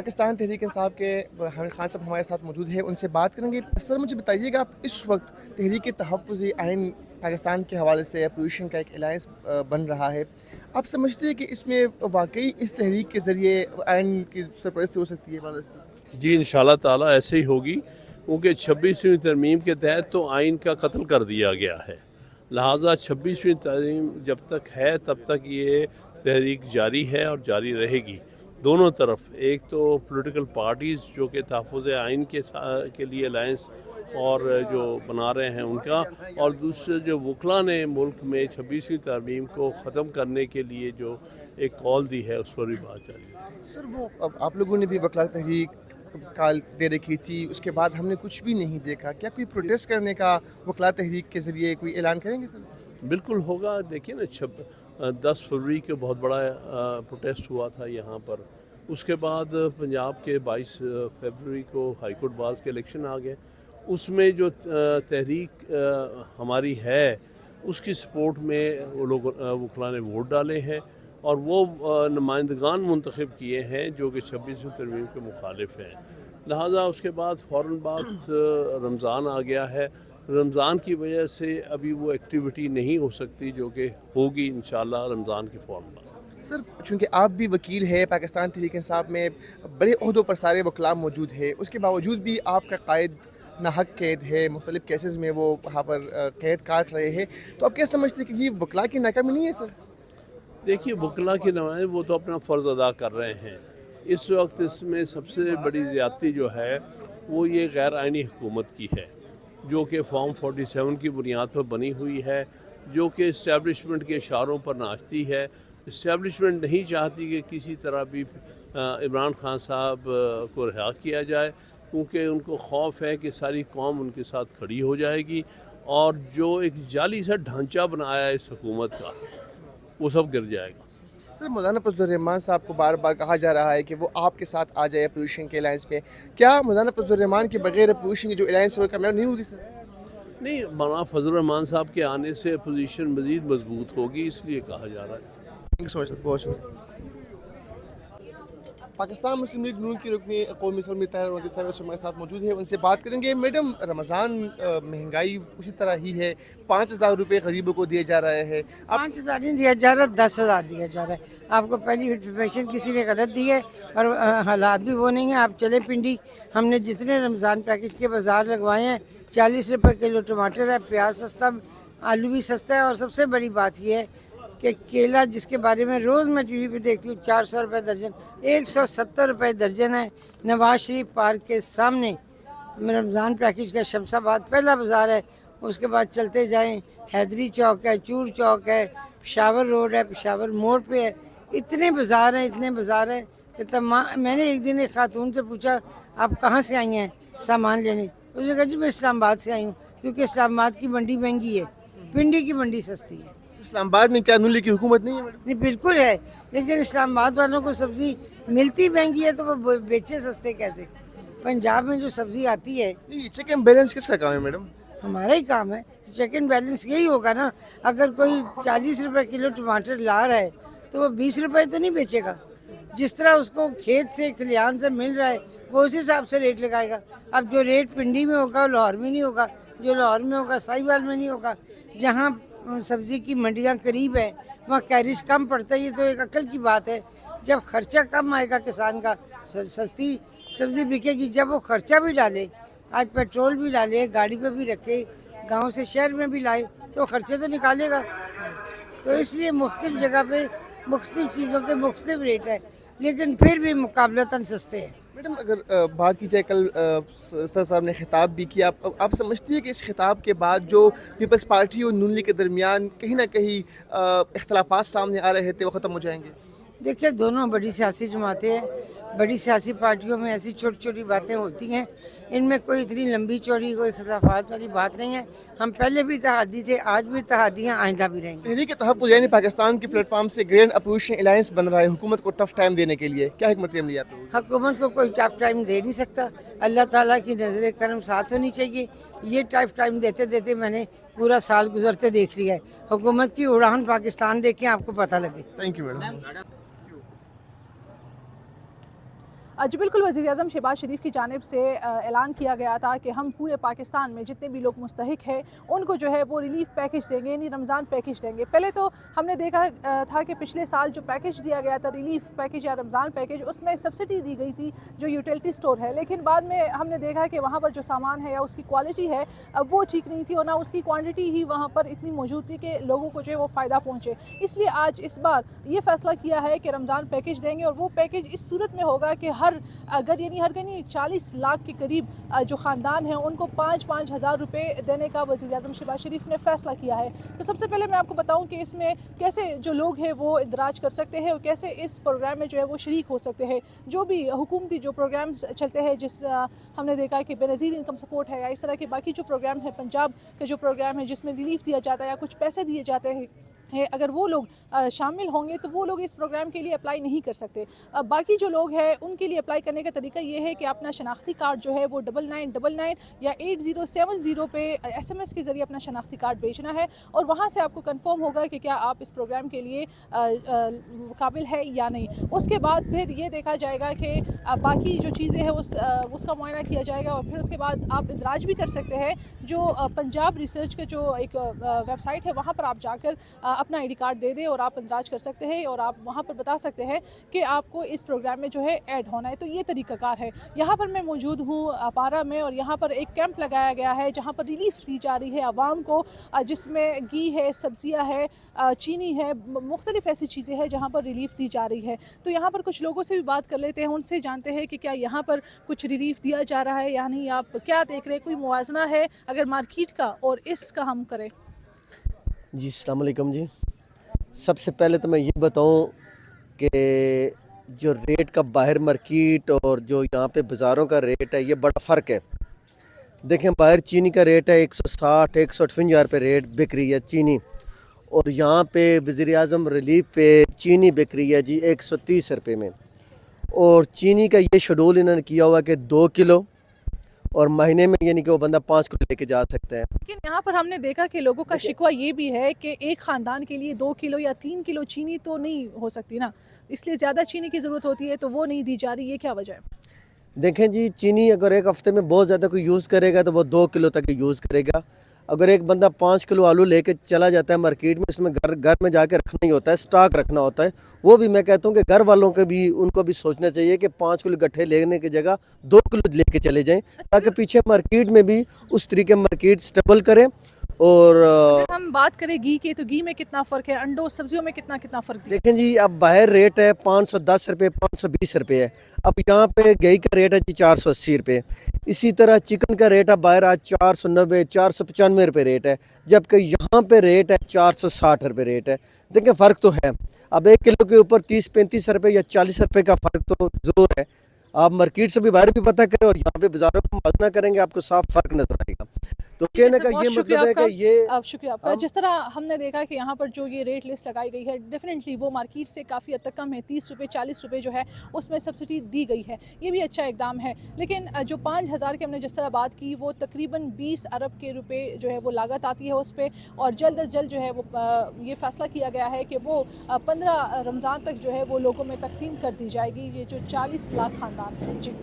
पाकिस्तान तहरीक इंसाफ के हामिद खान साहब हमारे साथ मौजूद है, उनसे बात करेंगे। सर मुझे बताइएगा, आप इस वक्त तहरीक तहफ़्फ़ुज़ आइन पाकिस्तान के हवाले से अपोजिशन का एक अलायंस बन रहा है, आप समझते हैं कि इसमें वाकई इस तहरीक के ज़रिए आइन की सरपरस्ती हो सकती है? जी इंशाल्लाह ताला ऐसे ही होगी, क्योंकि 26वीं तरमीम के तहत तो आइन का कत्ल कर दिया गया है। लिहाजा 26वीं तरमीम जब तक है तब तक ये तहरीक जारी है और जारी रहेगी। दोनों तरफ, एक तो पॉलिटिकल पार्टीज़ जो कि तहफ़्फ़ुज़ आइन के लिए अलायंस और जो बना रहे हैं उनका, और दूसरे जो वकला ने मुल्क में 26वीं तरमीम को ख़त्म करने के लिए जो एक कॉल दी है उस पर भी बात चल रही है। सर वो अब आप लोगों ने भी वकला तहरीक काल दे रखी थी, उसके बाद हमने कुछ भी नहीं देखा। क्या कोई प्रोटेस्ट करने का वकला तहरीक के ज़रिए कोई ऐलान करेंगे सर? बिल्कुल होगा। देखिए ना, 10 फरवरी के बहुत बड़ा प्रोटेस्ट हुआ था यहाँ पर। उसके बाद पंजाब के 22 फरवरी को हाई कोर्ट बाज़ के इलेक्शन आ गए। उसमें जो तहरीक हमारी है उसकी सपोर्ट में वो लोग वकला ने वोट डाले हैं और वो नुमाइंदगान मुंतखब किए हैं जो कि 26वीं तरमीम के मुखालिफ हैं। लिहाजा उसके बाद फ़ौरन बाद रमज़ान आ गया है। रमज़ान की वजह से अभी वो एक्टिविटी नहीं हो सकती जो कि होगी इंशाल्लाह रमज़ान के फ़ौरन बाद। सर चूँकि आप भी वकील है, पाकिस्तान तहरीक इंसाफ में बड़े ओहदों पर सारे वकला मौजूद है, उसके बावजूद भी आपका कायद नाहक कैद है, मुख्तलिफ़ केसेस में वो वहाँ पर कैद काट रहे हैं, तो आप क्या समझते हैं कि ये वकला की नाकामी नहीं है सर? देखिए, वकला के नुमाइंदे वो तो अपना फ़र्ज़ अदा कर रहे हैं। इस वक्त इसमें सबसे बड़ी ज़्यादती जो है वो ये गैर आइनी हुकूमत की है, जो कि फॉर्म 47 की बुनियाद पर बनी हुई है, जो कि इस्टेब्लिशमेंट के इशारों पर नाचती है। इस्टेब्लिशमेंट नहीं चाहती कि किसी तरह भी इमरान खान साहब को रिहा किया जाए, क्योंकि उनको खौफ है कि सारी कौम उनके साथ खड़ी हो जाएगी और जो एक जाली सा ढांचा बनाया है इस हुकूमत का वो सब गिर जाएगा। सर मौलाना फजलुर रहमान साहब को बार बार कहा जा रहा है कि वो आपके साथ आ जाए अपोजिशन के अलायंस में, क्या मौलाना फजलुर रहमान के बगैर अपोजिशन की जो अलायंस है वो कामयाब नहीं होगी सर? नहीं, मौलाना फजलुर रहमान साहब के आने से अपोजिशन मज़ीद मजबूत होगी, इसलिए कहा जा रहा है। Thank you so much sir, बहुत शुक्रिया। पाकिस्तान मुस्लिम लीग नून की रुकनी कौमी असम्बली ताहिर वज़ीर साहब हमारे साथ मौजूद है, उनसे बात करेंगे। मैडम, रमज़ान महंगाई उसी तरह ही है, 5,000 रुपये गरीबों को दिए जा रहे हैं। 5,000 नहीं दिया जा रहा, 10,000 दिया जा रहा है। आपको पहली इन्फॉर्मेशन किसी ने गलत दी है और हालात भी वो नहीं है। आप चले पिंडी, हमने जितने रमज़ान पैकेज के बाज़ार लगवाए हैं, 40 रुपये किलो टमाटर है, प्याज सस्ता, आलू भी सस्ता है, और सबसे बड़ी बात यह है कि केला, जिसके बारे में रोज़ मैं टीवी पे देखती हूँ 400 रुपये दर्जन, 170 रुपये दर्जन है। नवाज शरीफ पार्क के सामने रमज़ान पैकेज का शमशाबाद पहला बाज़ार है। उसके बाद चलते जाएं, हैदरी चौक है, चूर चौक है, पेशावर रोड है, पेशावर मोड़ पे है। इतने बाज़ार हैं, इतने बाज़ार हैं कि मैंने एक दिन एक खातून से पूछा, आप कहाँ से आई हैं सामान लेने? उसने कहा जी मैं इस्लामाबाद से आई हूँ, क्योंकि इस्लामाबाद की मंडी महंगी है, पिंडी की मंडी सस्ती है। इस्लामाबाद में क्या नून लीग की हुकूमत नहीं है मैडम? नहीं, बिल्कुल है, लेकिन इस्लामाबाद वालों को सब्ज़ी मिलती महंगी है तो वो बेचे सस्ते कैसे? पंजाब में जो सब्ज़ी आती है, नहीं, चेक एंड बैलेंस किसका काम है मैडम? हमारा ही काम है। चेक एंड बैलेंस यही होगा ना। अगर कोई 40 रुपए किलो टमाटर ला रहा है तो वो 20 रुपए तो नहीं बेचेगा। जिस तरह उसको खेत से खलिहान से मिल रहा है वो उस हिसाब से रेट लगाएगा। अब जो रेट पिंडी में होगा लाहौर में नहीं होगा, जो लाहौर में होगा साहिवाल में नहीं होगा। जहाँ सब्ज़ी की मंडियाँ करीब है वहाँ कैरिज कम पड़ता है। ये तो एक अक्ल की बात है। जब खर्चा कम आएगा किसान का, सस्ती सब्ज़ी बिकेगी। जब वो खर्चा भी डाले, आज पेट्रोल भी डाले, गाड़ी पे भी रखे, गांव से शहर में भी लाए, तो खर्चे तो निकालेगा। तो इसलिए मुख्तलिफ जगह पे मुख्तलिफ चीज़ों के मुख्तलिफ रेट है, लेकिन फिर भी मुकाबलतन सस्ते हैं। मैडम, अगर बात की जाए, कल सर साहब ने खिताब भी किया, आप समझती है कि इस खिताब के बाद जो पीपल्स पार्टी और नून लीग के दरमियान कहीं ना कहीं इख्तलाफात सामने आ रहे थे वो ख़त्म हो जाएंगे? देखिए, दोनों बड़ी सियासी जमातें हैं। बड़ी सियासी पार्टियों में ऐसी छोटी छोटी बातें होती हैं, इनमें कोई इतनी लंबी चौड़ी कोई खिलाफात वाली बात नहीं है। हम पहले भी इत्तेहादी थे, आज भी इत्तेहादी हैं, आइंदा भी रहेंगे। तहरीक तहफ़्फ़ुज़ यानी पाकिस्तान की प्लेटफार्म से ग्रैंड अपोजिशन अलायंस बन रहा है हुकूमत को टफ टाइम देने के लिए, क्या हिकमत अमली आप लोगों की? हुकूमत को कोई टफ टाइम दे नहीं सकता। अल्लाह ताला की नज़र करम साथ होनी चाहिए। ये टफ टाइम देते देते मैंने पूरा साल गुजरते देख लिया है। हुकूमत की उड़ान पाकिस्तान देखें, आपको पता लगे। Thank you madam. जी बिल्कुल, वज़ीर आज़म शहबाज शरीफ की जानिब से ऐलान किया गया था कि हम पूरे पाकिस्तान में जितने भी लोग मुस्तहिक हैं उनको जो है वो रिलीफ पैकेज देंगे, यानी रमज़ान पैकेज देंगे। पहले तो हमने देखा था कि पिछले साल जो पैकेज दिया गया था रिलीफ पैकेज या रमज़ान पैकेज, उसमें सब्सिडी दी गई थी जो यूटिलिटी स्टोर है, लेकिन बाद में हमने देखा कि वहाँ पर जो सामान है या उसकी क्वालिटी है वो ठीक नहीं थी और ना उसकी क्वान्टिटी ही वहाँ पर इतनी मौजूद थी कि लोगों को जो है वो फ़ायदा पहुँचे। इसलिए आज इस बार ये फ़ैसला किया है कि रमज़ान पैकेज देंगे और वो पैकेज इस सूरत में होगा कि हर 40 लाख के करीब जो ख़ानदान हैं उनको 5-5 हज़ार रुपये देने का वज़ीर आज़म शहबाज शरीफ ने फ़ैसला किया है। तो सबसे पहले मैं आपको बताऊं कि इसमें कैसे जो लोग हैं वो इंदराज कर सकते हैं और कैसे इस प्रोग्राम में जो है वो शरीक हो सकते हैं। जो भी हुकूमती जो प्रोग्राम चलते हैं, जिस हमने देखा कि बेनज़ीर इनकम सपोर्ट है या इस तरह के बाकी जो प्रोग्राम है, पंजाब का जो प्रोग्राम है जिसमें रिलीफ दिया जाता है या कुछ पैसे दिए जाते हैं, अगर वो लोग शामिल होंगे तो वो लोग इस प्रोग्राम के लिए अप्लाई नहीं कर सकते। बाकी जो लोग हैं उनके लिए अप्लाई करने का तरीका ये है कि अपना शनाख्ती कार्ड जो है वो 9999 या 8070 पे SMS के ज़रिए अपना शनाख्ती कार्ड भेजना है और वहाँ से आपको कंफर्म होगा कि क्या आप इस प्रोग्राम के लिए काबिल है या नहीं। उसके बाद फिर ये देखा जाएगा कि बाकी जो चीज़ें हैं उसका मुआयना किया जाएगा और फिर उसके बाद आप इंदराज भी कर सकते हैं। जो पंजाब रिसर्च का जो एक वेबसाइट है वहाँ पर आप जाकर अपना ID कार्ड दे दें और आप इंदराज कर सकते हैं और आप वहाँ पर बता सकते हैं कि आपको इस प्रोग्राम में जो है ऐड होना है। तो ये तरीक़ाकार है। यहाँ पर मैं मौजूद हूँ अपारा में और यहाँ पर एक कैंप लगाया गया है जहाँ पर रिलीफ दी जा रही है आवाम को, जिसमें घी है, सब्जियाँ है, चीनी है, मुख्तलिफ ऐसी चीज़ें हैं जहाँ पर रिलीफ दी जा रही है। तो यहाँ पर कुछ लोगों से भी बात कर लेते हैं, उनसे जानते हैं कि क्या यहाँ पर कुछ रिलीफ दिया जा रहा है या नहीं। आप क्या देख रहे हैं, कोई मुवाजना है अगर मार्केट का और इसका हम करें? जी अस्सलाम वालेकुम जी। सबसे पहले तो मैं ये बताऊं कि जो रेट का बाहर मार्केट और जो यहाँ पे बाज़ारों का रेट है ये बड़ा फ़र्क है। देखें, बाहर चीनी का रेट है 160-158 रुपये रेट बिक रही है चीनी, और यहाँ पे वज़ीर आज़म रिलीफ पे चीनी बिक रही है जी 130 रुपये में। और चीनी का ये शेड्यूल इन्होंने किया हुआ कि 2 किलो और महीने में यानी कि वो बंदा 5 किलो लेके जा सकता है। लेकिन यहाँ पर हमने देखा कि लोगों का शिकवा ये भी है कि एक ख़ानदान के लिए 2 किलो या 3 किलो चीनी तो नहीं हो सकती ना, इसलिए ज़्यादा चीनी की ज़रूरत होती है तो वो नहीं दी जा रही। ये क्या वजह है? देखें जी, चीनी अगर एक हफ़्ते में बहुत ज़्यादा कोई यूज़ करेगा तो वो 2 किलो तक यूज़ करेगा। अगर एक बंदा 5 किलो आलू लेके चला जाता है मार्केट में, उसमें घर में जाके रखना ही होता है, स्टॉक रखना होता है। वो भी मैं कहता हूँ कि घर वालों के भी उनको भी सोचना चाहिए कि 5 किलो गट्ठे लेने की जगह 2 किलो लेके चले जाएं, ताकि पीछे मार्केट में भी उस तरीके मार्केट स्टेबल करें। और अगर हम बात करें घी की, तो घी में कितना फ़र्क है, अंडों सब्जियों में कितना फ़र्क है? देखें जी, अब बाहर रेट है 510 रुपये, 520 रुपये है। अब यहाँ पे घी का रेट है जी 480 रुपये। इसी तरह चिकन का रेट है बाहर आज 490, 495 रुपये रेट है, जबकि यहाँ पे रेट है 460 रुपये रेट है। देखें, फ़र्क तो है। अब 1 किलो के ऊपर 30-35 रुपये या 40 रुपये का फ़र्क तो ज़रूर है। आप मार्केट से भी बाहर भी पता करें और यहाँ पे बाज़ारों को मुआवजा करेंगे, आपको साफ फ़र्क नजर आएगा। तो कहने का ये मतलब है कि ये शुक्रिया आपका। जिस तरह हमने देखा कि यहाँ पर जो ये रेट लिस्ट लगाई गई है, डेफिनेटली वो मार्केट से काफ़ी हद तक कम है। 30 रुपये 40 रुपये जो है उसमें सब्सिडी दी गई है, ये भी अच्छा इकदाम है। लेकिन जो 5000 की हमने जिस तरह बात की, वो तकरीबन 20 अरब के रुपए जो है वो लागत आती है उस पर, और जल्द अज जल्द जो है वो ये फ़ैसला किया गया है कि वो 15 रमज़ान तक जो है वो लोगों में तकसीम कर दी जाएगी, ये जो 40 लाख ख़ानदान है। जी।